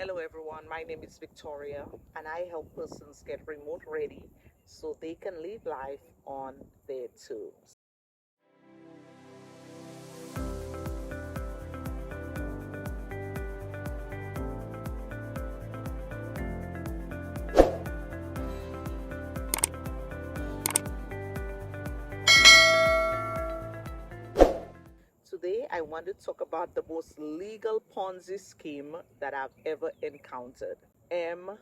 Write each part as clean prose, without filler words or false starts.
Hello everyone, my name is Victoria and I help persons get remote ready so they can live life on their terms. Today I want to talk about the most legal Ponzi scheme that I've ever encountered. MRR,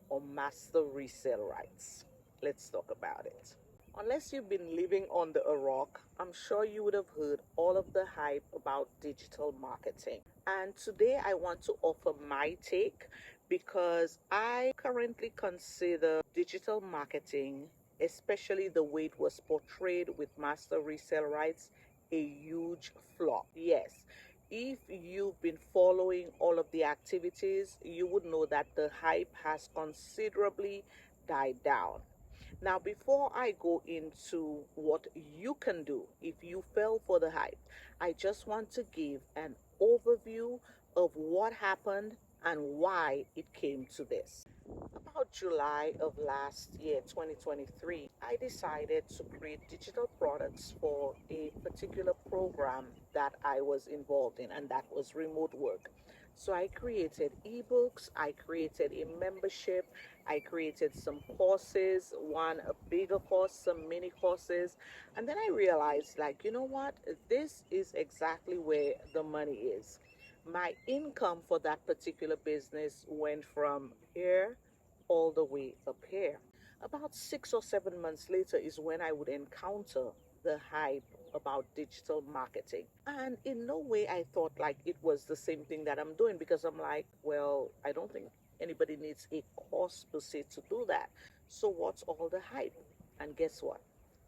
or Master Resell Rights. Let's talk about it. Unless you've been living under a rock, I'm sure you would have heard all of the hype about digital marketing. And today I want to offer my take because I currently consider digital marketing, especially the way it was portrayed with Master Resell Rights, a huge flop. Yes, if you've been following all of the activities, you would know that the hype has considerably died down. Now, before I go into what you can do if you fell for the hype, I just want to give an overview of what happened and why it came to this. About July of last year, 2023, I decided to create digital products for a particular program that I was involved in, and that was remote work. So I created ebooks, I created a membership, I created some courses, one a bigger course, some mini courses, and then I realized, like, you know what? This is exactly where the money is. My income for that particular business went from here all the way up here. About 6 or 7 months later is when I would encounter the hype about digital marketing. And in no way I thought like it was the same thing that I'm doing, because I'm like, well, I don't think anybody needs a course per se to do that. So what's all the hype? And guess what?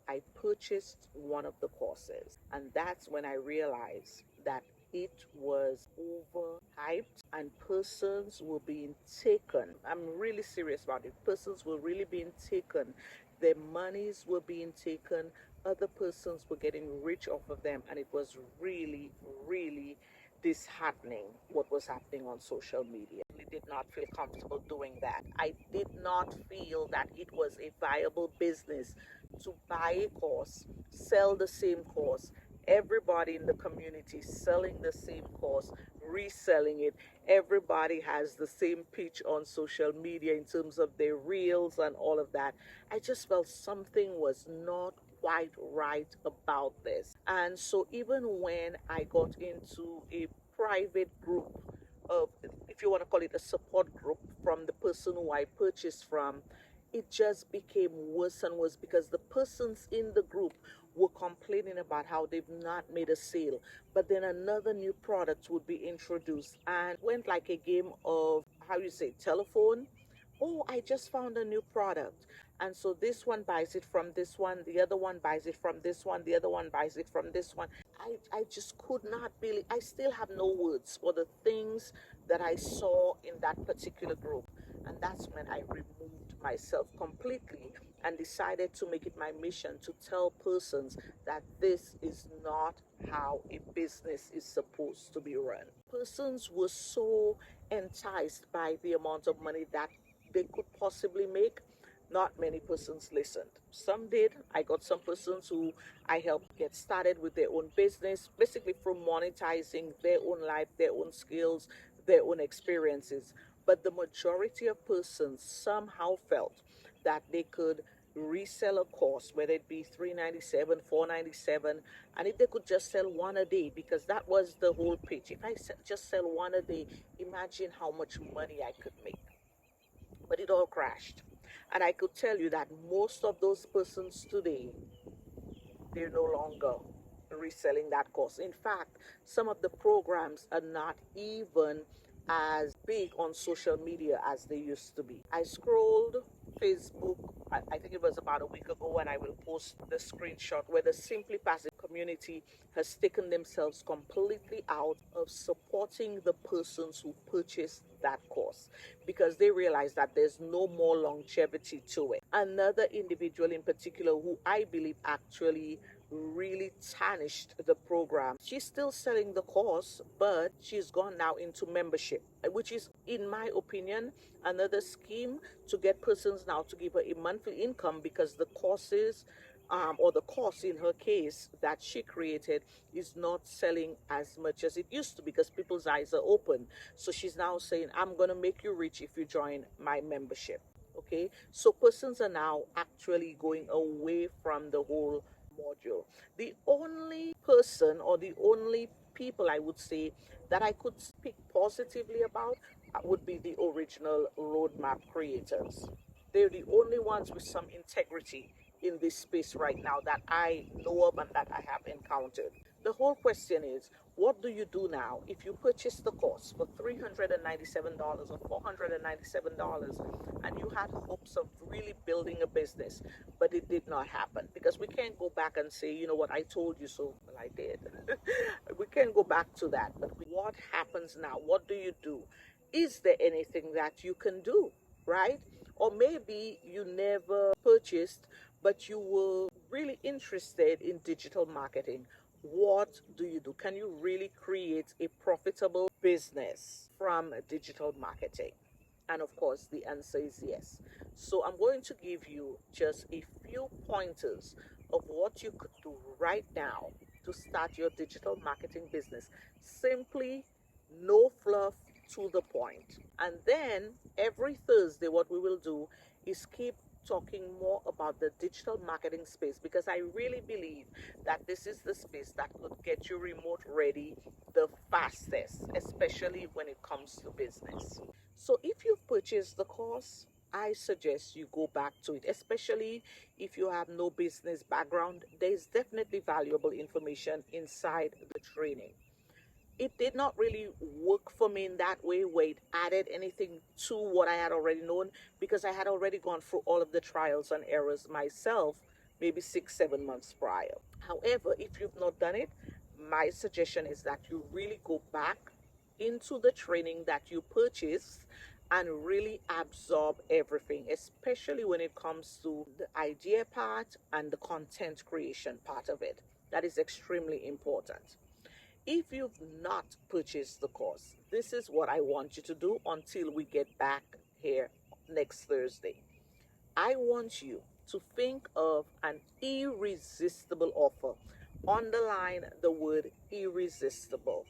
I purchased one of the courses, and that's when I realized that it was overhyped and persons were being taken. I'm really serious about it. Persons were really being taken. Their monies were being taken. Other persons were getting rich off of them, and it was really, really disheartening what was happening on social media. I did not feel comfortable doing that. I did not feel that it was a viable business to buy a course, sell the same course, everybody in the community selling the same course, reselling it. Everybody has the same pitch on social media in terms of their reels and all of that. I just felt something was not quite right about this. And so even when I got into a private group of, if you want to call it a support group from the person who I purchased from, it just became worse and worse because the persons in the group were complaining about how they've not made a sale, but then another new product would be introduced and went like a game of, how you say, telephone. Oh, I just found a new product. And so this one buys it from this one, the other one buys it from this one, the other one buys it from this one. I just could not believe, I still have no words for the things that I saw in that particular group. And that's when I removed myself completely and decided to make it my mission to tell persons that this is not how a business is supposed to be run. Persons were so enticed by the amount of money that they could possibly make. Not many persons listened. Some did. I got some persons who I helped get started with their own business, basically from monetizing their own life, their own skills, their own experiences. But the majority of persons somehow felt that they could resell a course, whether it be 397, 497, and if they could just sell one a day, because that was the whole pitch. If I just sell one a day, imagine how much money I could make. But it all crashed. And I could tell you that most of those persons today, they're no longer reselling that course. In fact, some of the programs are not even as big on social media as they used to be. I scrolled Facebook, I think it was about a week ago, and I will post the screenshot where the Simply Passive community has taken themselves completely out of supporting the persons who purchased that course because they realize that there's no more longevity to it. Another individual in particular who I believe actually really tarnished the program. She's still selling the course, but she's gone now into membership, which is, in my opinion, another scheme to get persons now to give her a monthly income, because the courses or the course in her case that she created is not selling as much as it used to, because people's eyes are open. So she's now saying, I'm going to make you rich if you join my membership. Okay, so persons are now actually going away from the whole module. The only person, or the only people I would say that I could speak positively about would be the original roadmap creators. They're the only ones with some integrity in this space right now that I know of and that I have encountered. The whole question is, what do you do now if you purchase the course for $397 or $497 and you had hopes of really building a business, but it did not happen? Because we can't go back and say, you know what, I told you so. Well, I did. We can't go back to that. But what happens now? What do you do? Is there anything that you can do, right? Or maybe you never purchased, but you were really interested in digital marketing. What do you do? Can you really create a profitable business from digital marketing? And of course, the answer is yes. So I'm going to give you just a few pointers of what you could do right now to start your digital marketing business. Simply, no fluff, to the point. And then every Thursday, what we will do is keep talking more about the digital marketing space, because I really believe that this is the space that could get you remote ready the fastest, especially when it comes to business. So if you've purchased the course, I suggest you go back to it, especially if you have no business background. There's definitely valuable information inside the training. It did not really work for me in that way where it added anything to what I had already known, because I had already gone through all of the trials and errors myself, maybe 6, 7 months prior. However, if you've not done it, my suggestion is that you really go back into the training that you purchased and really absorb everything, especially when it comes to the idea part and the content creation part of it. That is extremely important. If you've not purchased the course, this is what I want you to do until we get back here next Thursday. I want you to think of an irresistible offer. Underline the word irresistible.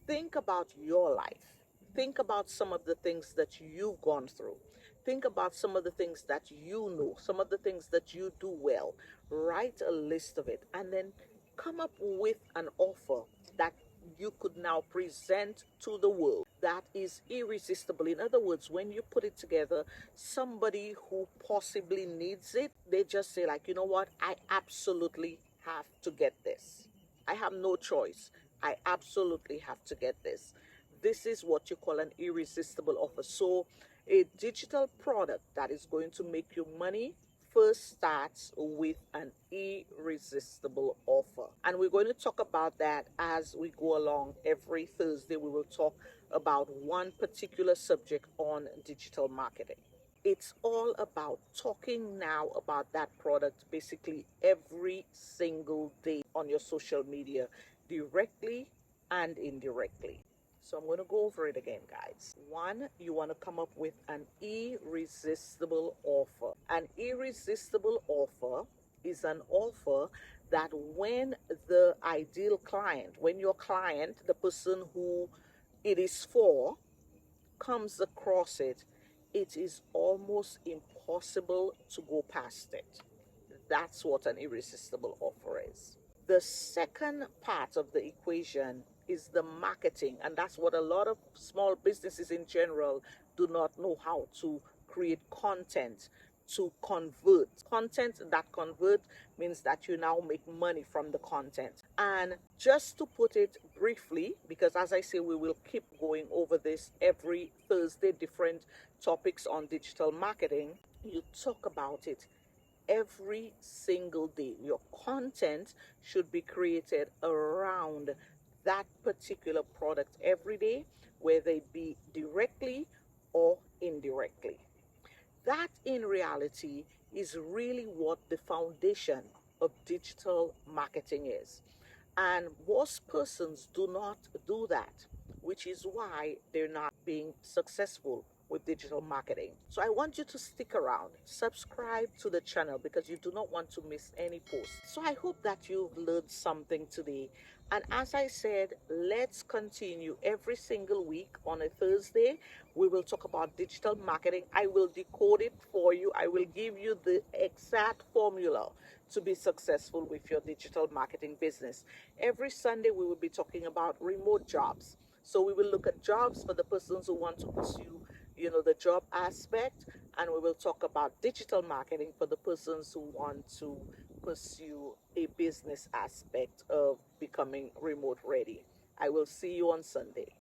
Think about your life. Think about some of the things that you've gone through. Think about some of the things that you know, some of the things that you do well. Write a list of it and then come up with an offer that you could now present to the world that is irresistible. In other words, when you put it together, somebody who possibly needs it, they just say, like, you know what, I absolutely have to get this. I have no choice. I absolutely have to get this. This is what you call an irresistible offer. So, a digital product that is going to make you money first starts with an irresistible offer. And we're going to talk about that as we go along. Every Thursday, we will talk about one particular subject on digital marketing. It's all about talking now about that product basically every single day on your social media, directly and indirectly. So I'm going to go over it again, guys. One, you want to come up with an irresistible offer. An irresistible offer is an offer that when the ideal client, when your client, the person who it is for, comes across it, it is almost impossible to go past it. That's what an irresistible offer is. The second part of the equation is the marketing, and that's what a lot of small businesses in general do not know how to create content to convert. Content that convert means that you now make money from the content. And just to put it briefly, because as I say, we will keep going over this every Thursday, different topics on digital marketing. You talk about it every single day. Your content should be created around that particular product every day, whether it be directly or indirectly. That in reality is really what the foundation of digital marketing is. And most persons do not do that, which is why they're not being successful with digital marketing. So I want you to stick around, subscribe to the channel because you do not want to miss any post. So I hope that you've learned something today. And as I said, let's continue every single week on a Thursday. We will talk about digital marketing. I will decode it for you. I will give you the exact formula to be successful with your digital marketing business. Every Sunday, we will be talking about remote jobs. So we will look at jobs for the persons who want to pursue, the job aspect, and we will talk about digital marketing for the persons who want to pursue a business aspect of becoming remote ready. I will see you on Sunday.